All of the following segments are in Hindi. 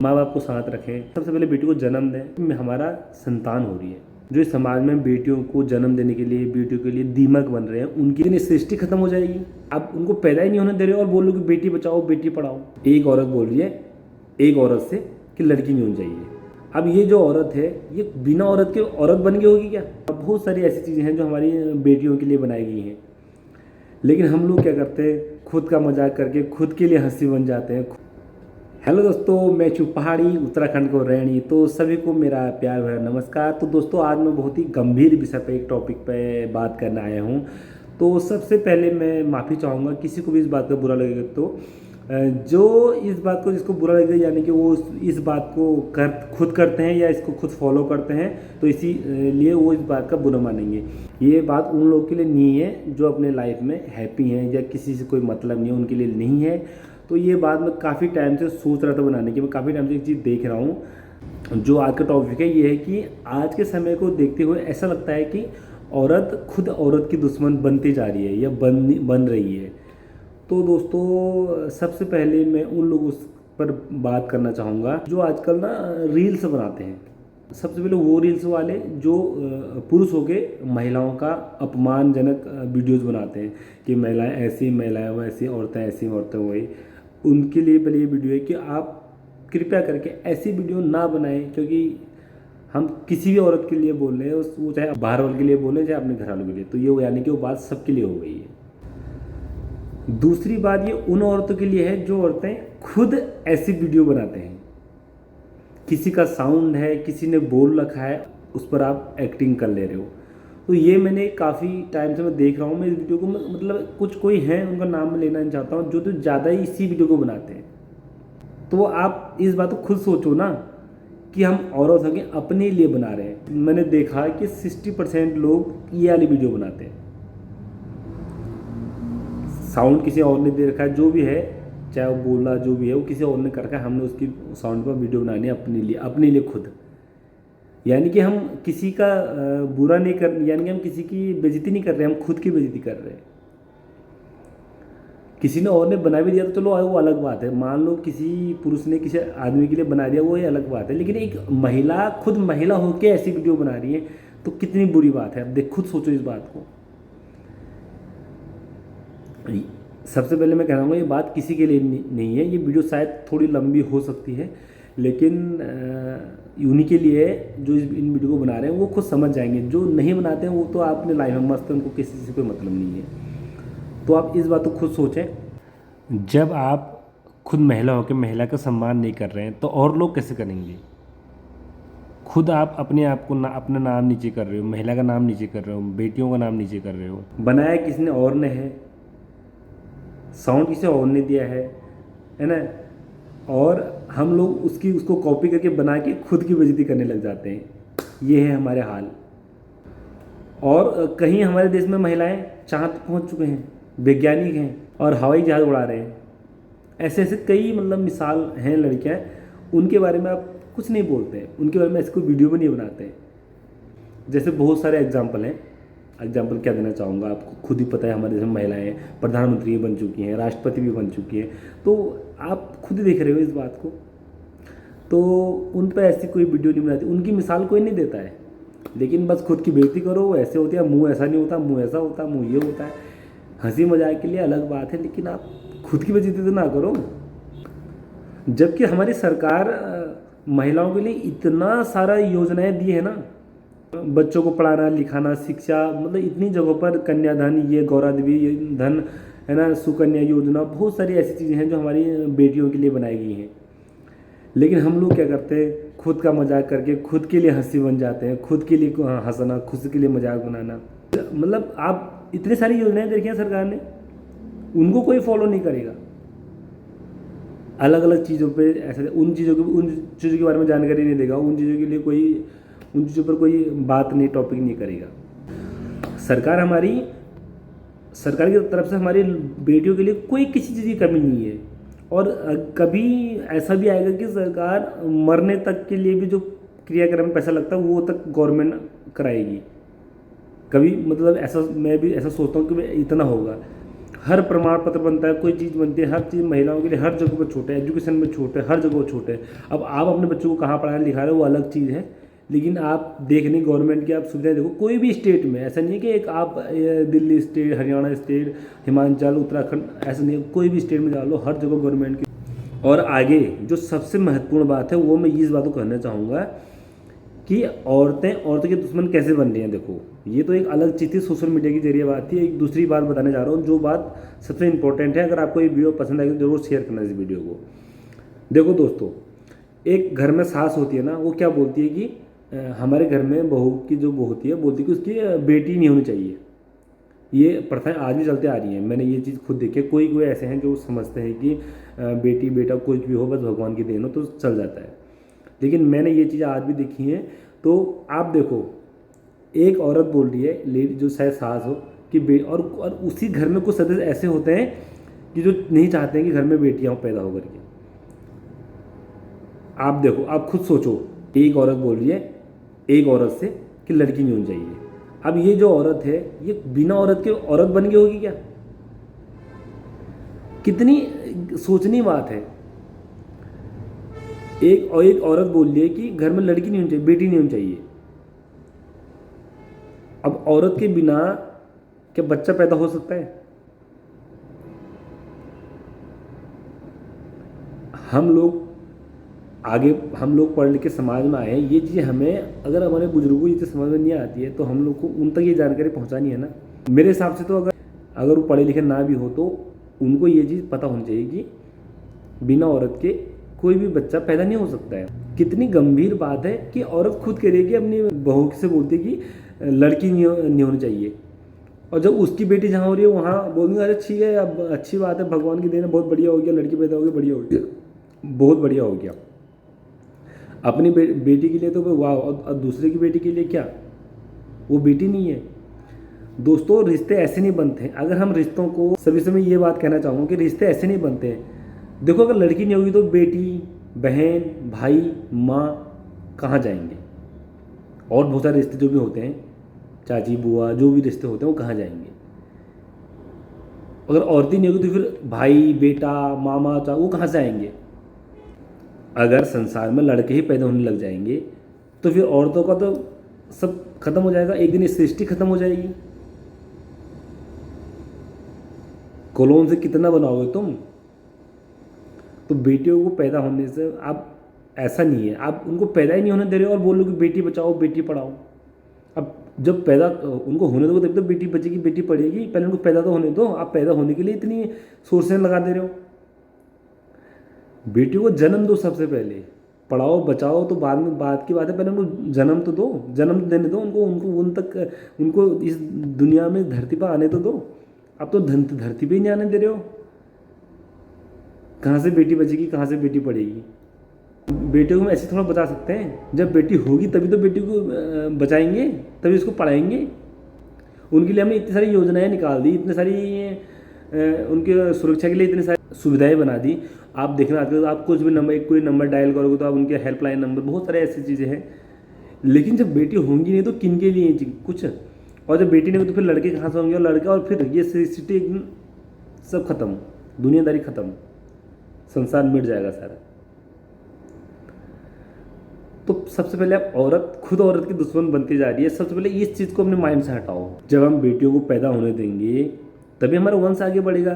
माँ बाप को साथ रखें, सबसे पहले बेटी को जन्म दें। हमारा संतान हो रही है, जो इस समाज में बेटियों को जन्म देने के लिए, बेटियों के लिए दीमक बन रहे हैं, उनकी सृष्टि खत्म हो जाएगी। अब उनको पैदा ही नहीं होने दे रहे हो और बोल लो कि बेटी बचाओ बेटी पढ़ाओ। एक औरत बोल रही है एक औरत से कि लड़की नहीं होनी चाहिए। अब ये जो औरत है ये बिना औरत के औरत बन गई होगी क्या? अब बहुत सारी ऐसी चीज़ें हैं जो हमारी बेटियों के लिए बनाई गई हैं, लेकिन हम लोग क्या करते हैं, खुद का मजाक करके खुद के लिए हंसी बन जाते हैं। हेलो दोस्तों, मैं चू पहाड़ी उत्तराखंड को रहनी, तो सभी को मेरा प्यार भरा नमस्कार। तो दोस्तों आज मैं बहुत ही गंभीर विषय पे, एक टॉपिक पे बात करने आया हूँ। तो सबसे पहले मैं माफ़ी चाहूँगा किसी को भी इस बात का बुरा लगेगा तो जो इस बात को, जिसको बुरा लगेगा यानी कि वो इस बात को खुद करते हैं या इसको खुद फॉलो करते हैं, तो इसी लिए वो इस बात का बुरा मानेंगे। ये बात उन लोगों के लिए नहीं है जो अपने लाइफ में हैप्पी हैं या किसी से कोई मतलब नहीं है, उनके लिए नहीं है। तो ये बात मैं काफ़ी टाइम से सोच रहा था बनाने की, मैं काफ़ी टाइम से एक चीज़ देख रहा हूँ। जो आज का टॉपिक है ये है कि आज के समय को देखते हुए ऐसा लगता है कि औरत खुद औरत की दुश्मन बनती जा रही है या बन रही है। तो दोस्तों सबसे पहले मैं उन लोगों पर बात करना चाहूँगा जो आजकल ना रील्स बनाते हैं। सबसे पहले वो रील्स वाले जो पुरुष होके महिलाओं का अपमानजनक वीडियोस बनाते हैं कि महिलाएं ऐसी, महिलाएं वैसी, औरतें ऐसी, औरतें वही। उनके लिए पहले ये वीडियो है कि आप कृपया करके ऐसी वीडियो ना बनाएं, क्योंकि हम किसी भी औरत के लिए बोल रहे हैं, वो चाहे बाहर वाले के लिए बोले चाहे अपने घर वालों के लिए, तो ये यानी कि वो बात सबके लिए हो गई है। दूसरी बात ये उन औरतों के लिए है जो औरतें खुद ऐसी वीडियो बनाते हैं। किसी का साउंड है, किसी ने बोल रखा है, उस पर आप एक्टिंग कर ले रहे हो। तो ये मैंने काफ़ी टाइम से मैं देख रहा हूँ। मैं इस वीडियो को मतलब कुछ कोई हैं, उनका नाम मैं लेना नहीं चाहता हूँ, जो तो ज़्यादा ही इसी वीडियो को बनाते हैं। तो आप इस बात को खुद सोचो ना कि हम औरत होकर अपने लिए बना रहे हैं। मैंने देखा कि 60% लोग ये वाली वीडियो बनाते हैं। साउंड किसी और ने दे रखा है, जो भी है, चाहे वो बोला जो भी है वो किसी और ने कर रखा है, हमने उसकी साउंड पर वीडियो बनानी है अपने लिए खुद। यानी कि हम किसी का बुरा नहीं कर, यानी कि हम किसी की बेइज्जती नहीं कर रहे, हम खुद की बेइज्जती कर रहे हैं। किसी ने और ने बना भी दिया तो चलो वो अलग बात है, मान लो किसी पुरुष ने किसी आदमी के लिए बना दिया, वो ये अलग बात है। लेकिन एक महिला खुद महिला होकर ऐसी वीडियो बना रही है तो कितनी बुरी बात है। अब देख खुद सोचो इस बात को। सबसे पहले मैं कह रहा हूँ ये बात किसी के लिए नहीं है। ये वीडियो शायद थोड़ी लंबी हो सकती है, लेकिन उन्हीं के लिए जो इन वीडियो को बना रहे हैं वो खुद समझ जाएंगे। जो नहीं बनाते हैं वो तो अपने लाइफ में मस्त है, उनको किसी से कोई मतलब नहीं है। तो आप इस बात को खुद सोचें। जब आप खुद महिला होकर महिला का सम्मान नहीं कर रहे हैं तो और लोग कैसे करेंगे? खुद आप अपने आप को अपना नाम नीचे कर रहे हो, महिला का नाम नीचे कर रहे हो, बेटियों का नाम नीचे कर रहे हो। बनाया किसने और ने है, साउंड किसी और ने दिया है ना। और हम लोग उसको कॉपी करके बना के खुद की बेइज्जती करने लग जाते हैं। ये है हमारे हाल। और कहीं हमारे देश में महिलाएं चांद पहुंच चुके हैं, वैज्ञानिक हैं और हवाई जहाज़ उड़ा रहे हैं। ऐसे ऐसे कई मतलब मिसाल हैं लड़कियां, उनके बारे में आप कुछ नहीं बोलते हैं, उनके बारे में ऐसे कोई वीडियो भी नहीं बनाते हैं। जैसे बहुत सारे एग्जाम्पल हैं। एग्जाम्पल क्या देना चाहूँगा, आपको खुद ही पता है हमारे देश में महिलाएं प्रधानमंत्री बन चुकी हैं, राष्ट्रपति भी बन चुकी हैं। तो आप खुद ही देख रहे हो इस बात को। तो उन पर ऐसी कोई वीडियो नहीं बनाती, उनकी मिसाल कोई नहीं देता है, लेकिन बस खुद की बेइज्जती करो। ऐसे होती है, मुंह ऐसा नहीं होता, मुंह ऐसा होता, मुंह ये होता है। हंसी मजाक के लिए अलग बात है, लेकिन आप खुद की बेइज्जती तो ना करो। जबकि हमारी सरकार महिलाओं के लिए इतना सारा योजनाएं दी है ना, बच्चों को पढ़ाना लिखाना, शिक्षा, मतलब इतनी जगहों पर कन्याधन, ये गौरा देवी धन है ना, सुकन्या योजना, बहुत सारी ऐसी चीज़ें हैं जो हमारी बेटियों के लिए बनाई गई हैं। लेकिन हम लोग क्या करते हैं, खुद का मजाक करके खुद के लिए हंसी बन जाते हैं, खुद के लिए हंसना, खुद के लिए मजाक बनाना। मतलब आप इतनी सारी योजनाएं देखी हैं सरकार ने, उनको कोई फॉलो नहीं करेगा। अलग अलग चीज़ों पे ऐसे उन चीज़ों के बारे में जानकारी नहीं देगा, उन चीज़ों पर कोई बात नहीं, टॉपिक नहीं करेगा। सरकार की तरफ से हमारी बेटियों के लिए कोई किसी चीज़ की कमी नहीं है। और कभी ऐसा भी आएगा कि सरकार मरने तक के लिए भी जो क्रियाक्रम में पैसा लगता है वो तक गवर्नमेंट कराएगी। कभी मतलब ऐसा मैं भी ऐसा सोचता हूँ कि इतना होगा। हर प्रमाण पत्र बनता है, कोई चीज़ बनती है, हर चीज़ महिलाओं के लिए हर जगह पर छूट है, एजुकेशन में छूट है, हर जगह छूट है। अब आप अपने बच्चों को कहाँ पढ़ा लिखा रहे हो वो अलग चीज़ है, लेकिन आप देखने गवर्नमेंट की आप सुविधाएं देखो। कोई भी स्टेट में ऐसा नहीं है कि एक आप दिल्ली स्टेट, हरियाणा स्टेट, हिमाचल, उत्तराखंड, ऐसा नहीं है, कोई भी स्टेट में जा लो, हर जगह गवर्नमेंट की। और आगे जो सबसे महत्वपूर्ण बात है वो मैं इस बात को कहना चाहूँगा कि औरतों के दुश्मन कैसे बन रही हैं। देखो ये तो एक अलग चीज़ थी, सोशल मीडिया के जरिए बात थी। एक दूसरी बात बताने जा रहा हूँ जो बात सबसे इंपॉर्टेंट है। अगर आपको ये वीडियो पसंद आएगी तो जरूर शेयर करना इस वीडियो को। देखो दोस्तों, एक घर में सास होती है ना, वो क्या बोलती है कि हमारे घर में बहू की जो बहू होती है बोलती है कि उसकी बेटी नहीं होनी चाहिए। ये प्रथाएं आज भी चलते आ रही हैं, मैंने ये चीज़ खुद देखी है। कोई कोई ऐसे हैं जो समझते हैं कि बेटी बेटा कुछ भी हो बस भगवान की देन हो तो चल जाता है, लेकिन मैंने ये चीज़ें आज भी देखी हैं। तो आप देखो, एक औरत बोल रही है, लेडी जो शायद सास हो कि और उसी घर में कुछ सदस्य ऐसे होते हैं कि जो नहीं चाहते हैं कि घर में बेटियाँ पैदा हो करके। आप देखो, आप खुद सोचो, एक औरत बोल रही है एक औरत से कि लड़की नहीं होनी चाहिए। अब ये जो औरत है ये बिना औरत के औरत बन गई होगी क्या? कितनी सोचनी बात है। एक औरत बोल रही है कि घर में लड़की नहीं होनी चाहिए, बेटी नहीं होनी चाहिए। अब औरत के बिना क्या बच्चा पैदा हो सकता है? हम लोग पढ़ लिख के समाज में आए हैं। ये चीज़ हमें, अगर हमारे बुजुर्गों को ये चीज़ समझ में नहीं आती है तो हम लोग को उन तक ये जानकारी पहुंचानी है ना। मेरे हिसाब से तो अगर वो पढ़े लिखे ना भी हो तो उनको ये चीज़ पता होनी चाहिए कि बिना औरत के कोई भी बच्चा पैदा नहीं हो सकता है। कितनी गंभीर बात है कि औरत खुद कह रही है कि अपनी बहू से बोलती है कि लड़की नहीं होनी चाहिए, और जब उसकी बेटी जहाँ हो रही है वहाँ बोलेंगे अरे ठीक है, अब अच्छी बात है, भगवान की देन है, बहुत बढ़िया हो गया, लड़की पैदा हो गई, बढ़िया हो गया, बहुत बढ़िया हो गया। अपनी बेटी के लिए तो वाह, और दूसरे की बेटी के लिए क्या, वो बेटी नहीं है। दोस्तों रिश्ते ऐसे नहीं बनते हैं। अगर हम रिश्तों को, सभी से मैं ये बात कहना चाहूँगा कि रिश्ते ऐसे नहीं बनते हैं। देखो अगर लड़की नहीं होगी तो बेटी, बहन, भाई, माँ कहाँ जाएंगे? और बहुत सारे रिश्ते जो भी होते हैं, चाची बुआ, जो भी रिश्ते होते हैं वो कहाँ जाएंगे? अगर औरतें नहीं होगी तो फिर भाई, बेटा, मामा, चा, वो कहाँ से आएंगे? अगर संसार में लड़के ही पैदा होने लग जाएंगे तो फिर औरतों का तो सब खत्म हो जाएगा। एक दिन ये सृष्टि खत्म हो जाएगी। क्लोन से कितना बनाओगे तुम? तो बेटियों को पैदा होने से आप, ऐसा नहीं है आप उनको पैदा ही नहीं होने दे रहे हो और बोल लो कि बेटी बचाओ बेटी पढ़ाओ। अब जब पैदा उनको होने दो तब तो बेटी बचेगी, बेटी पढ़ेगी। पहले उनको पैदा तो होने दो। आप पैदा होने के लिए इतनी सोर्सें लगा दे रहे हो। बेटियों को जन्म दो, सबसे पहले पढ़ाओ बचाओ तो बाद में, बात की बात है, पहले उनको जन्म तो दो, जन्म देने दो उनको, उन तक, उनको इस दुनिया में धरती पर आने तो दो। अब तो धरती पे ही नहीं आने दे रहे हो। कहाँ से बेटी बचेगी, कहाँ से बेटी पढ़ेगी? बेटे को हम ऐसे थोड़ा बचा सकते हैं। जब बेटी होगी तभी तो बेटी को बचाएंगे, तभी उसको पढ़ाएंगे। उनके लिए हमने इतनी सारी योजनाएं निकाल दी, इतनी सारी उनके सुरक्षा के लिए इतनी सारी सुविधाएं बना दी। आप देखना, आजकल आप कुछ भी नंबर, कोई नंबर डायल करोगे तो आप उनके हेल्पलाइन नंबर, बहुत सारे ऐसी चीज़ें हैं। लेकिन जब बेटी होंगी नहीं तो किन के लिए कुछ? और जब बेटी नहीं होगी तो फिर लड़के कहाँ से होंगे? और लड़का, और फिर ये सिटी सब खत्म, दुनियादारी खत्म, संसार मिट जाएगा सारा। तो सबसे पहले आप खुद औरत की दुश्मन बनती जा रही है। सबसे पहले इस चीज़ को अपने माइंड से हटाओ। जब हम बेटियों को पैदा होने देंगे तभी हमारा वंश आगे बढ़ेगा,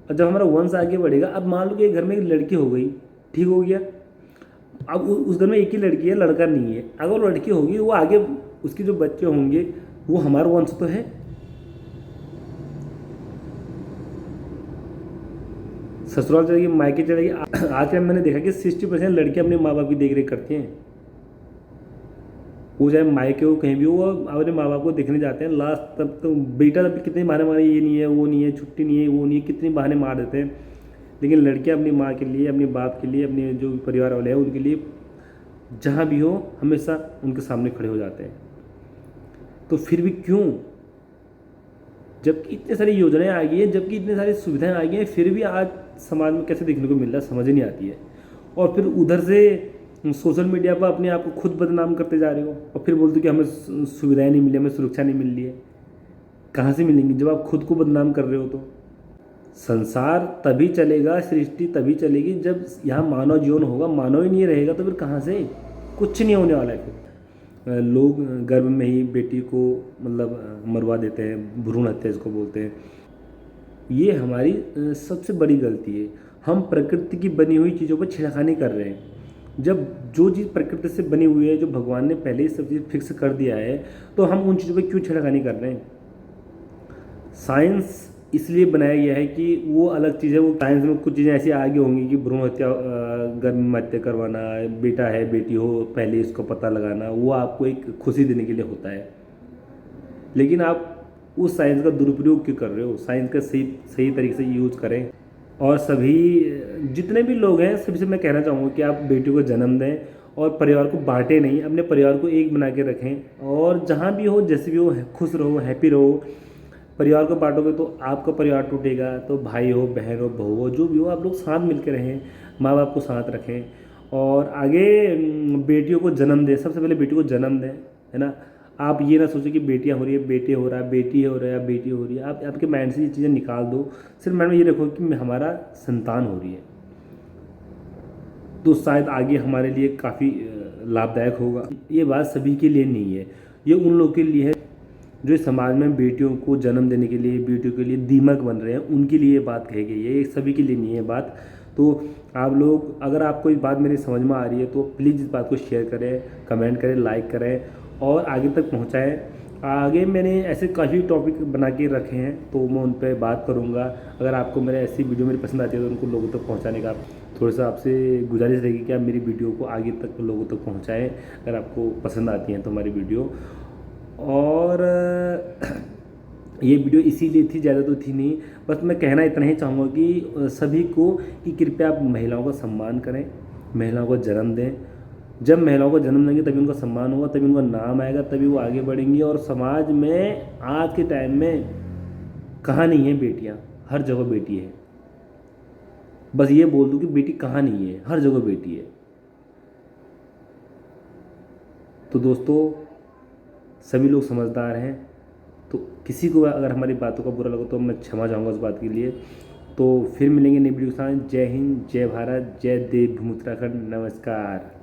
और जब हमारा वंश आगे बढ़ेगा, अब मान लो कि घर में एक लड़की हो गई, ठीक हो गया। अब उस घर में एक ही लड़की है, लड़का नहीं है। अगर वो लड़की होगी, वो आगे उसके जो बच्चे होंगे वो हमारा वंश तो है। ससुराल चलेगी, मायके चलेगी। आज के मैंने देखा कि 60% लड़कियां अपने माँ बाप की देख रेख करती हैं। वो चाहे मायके हो, कहीं भी हो, अपने माँ बाप को देखने जाते हैं। लास्ट तब तो बेटा तब कितने बहाने मारे, ये नहीं है, वो नहीं है, छुट्टी नहीं है, वो नहीं है, कितने बहाने मार देते हैं। लेकिन लड़कियां अपनी माँ के लिए, अपने बाप के लिए, अपने जो परिवार वाले हैं उनके लिए जहाँ भी हो हमेशा उनके सामने खड़े हो जाते हैं। तो फिर भी क्यों, जबकि इतनी सारी योजनाएं आ गई है, जबकि इतनी सारी सुविधाएं आ गई हैं, फिर भी आज समाज में कैसे देखने को मिल रहा है समझ ही नहीं आती है। और फिर उधर से सोशल मीडिया पर अपने आप को खुद बदनाम करते जा रहे हो, और फिर बोलते हो कि हमें सुविधाएं नहीं मिली, हमें सुरक्षा नहीं मिल रही है। कहाँ से मिलेंगी जब आप खुद को बदनाम कर रहे हो? तो संसार तभी चलेगा, सृष्टि तभी चलेगी जब यहाँ मानव जीवन होगा। मानव ही नहीं रहेगा तो फिर कहाँ से, कुछ नहीं होने वाला है फिर। लोग गर्भ में ही बेटी को मतलब मरवा देते हैं, भ्रूण हत्या इसको बोलते हैं। ये हमारी सबसे बड़ी गलती है। हम प्रकृति की बनी हुई चीज़ों पर छेड़खानी कर रहे हैं। जब जो चीज़ प्रकृति से बनी हुई है, जो भगवान ने पहले ही सब चीज़ फिक्स कर दिया है, तो हम उन चीज़ों पर क्यों छेड़खानी कर रहे हैं। साइंस इसलिए बनाया गया है कि वो अलग चीज़ है। वो साइंस में कुछ चीज़ें ऐसी आगे होंगी कि भ्रूण हत्या, गर्भ में हत्या करवाना, बेटा है बेटी हो पहले इसको पता लगाना, वो आपको एक खुशी देने के लिए होता है। लेकिन आप उस साइंस का दुरुपयोग क्यों कर रहे हो। साइंस का सही सही तरीके से यूज़ करें। और सभी जितने भी लोग हैं सभी से मैं कहना चाहूँगा कि आप बेटियों को जन्म दें और परिवार को बांटें नहीं, अपने परिवार को एक बना के रखें। और जहाँ भी हो, जैसे भी हो, खुश रहो, हैप्पी रहो। परिवार को बांटोगे तो आपका परिवार टूटेगा। तो भाई हो, बहन हो, बहू हो, जो भी हो, आप लोग साथ मिल के रहें, माँ बाप को साथ रखें और आगे बेटियों को जन्म दें। सबसे पहले बेटी को जन्म दें, है ना। आप ये ना सोचो कि बेटियाँ हो रही है, बेटे हो रहा है, बेटी हो रहा है, बेटी हो रही है। आप आपके माइंड से ये चीज़ें निकाल दो। सिर्फ मैडम ये रखो कि हमारा संतान हो रही है, तो शायद आगे हमारे लिए काफ़ी लाभदायक होगा। ये बात सभी के लिए नहीं है, ये उन लोगों के लिए है जो इस समाज में बेटियों को जन्म देने के लिए, बेटियों के लिए दीमक बन रहे हैं। उनके लिए ये बात कही गई है, ये सभी के लिए नहीं है बात। तो आप लोग, अगर आपको ये बात मेरी समझ में आ रही है तो प्लीज़ इस बात को शेयर करें, कमेंट करें, लाइक करें और आगे तक पहुँचाएँ। आगे मैंने ऐसे काफ़ी टॉपिक बना के रखे हैं, तो मैं उन पर बात करूँगा। अगर आपको मेरे ऐसी वीडियो मेरी पसंद आती है तो उनको लोगों तक पहुँचाने का थोड़ा सा आपसे गुजारिश रहेगी कि आप मेरी वीडियो को आगे तक लोगों तक पहुँचाएँ, अगर आपको पसंद आती हैं तो हमारी वीडियो। और ये वीडियो इसीलिए थी, ज़्यादा तो थी नहीं। बस मैं कहना इतना ही चाहूँगा कि सभी को कि कृपया आप महिलाओं का सम्मान करें, महिलाओं को जन्म दें। जब महिलाओं को जन्म देंगे तभी उनका सम्मान होगा, तभी उनका नाम आएगा, तभी वो आगे बढ़ेंगी। और समाज में आज के टाइम में कहाँ नहीं है बेटियाँ, हर जगह बेटी है। बस ये बोल दूँ कि बेटी कहाँ नहीं है, हर जगह बेटी है। तो दोस्तों, सभी लोग समझदार हैं। तो किसी को अगर हमारी बातों का बुरा लगा तो मैं क्षमा चाहूँगा उस बात के लिए। तो फिर मिलेंगे नई वीडियो के साथ। जय हिंद, जय भारत, जय देव भूमि उत्तराखंड। नमस्कार।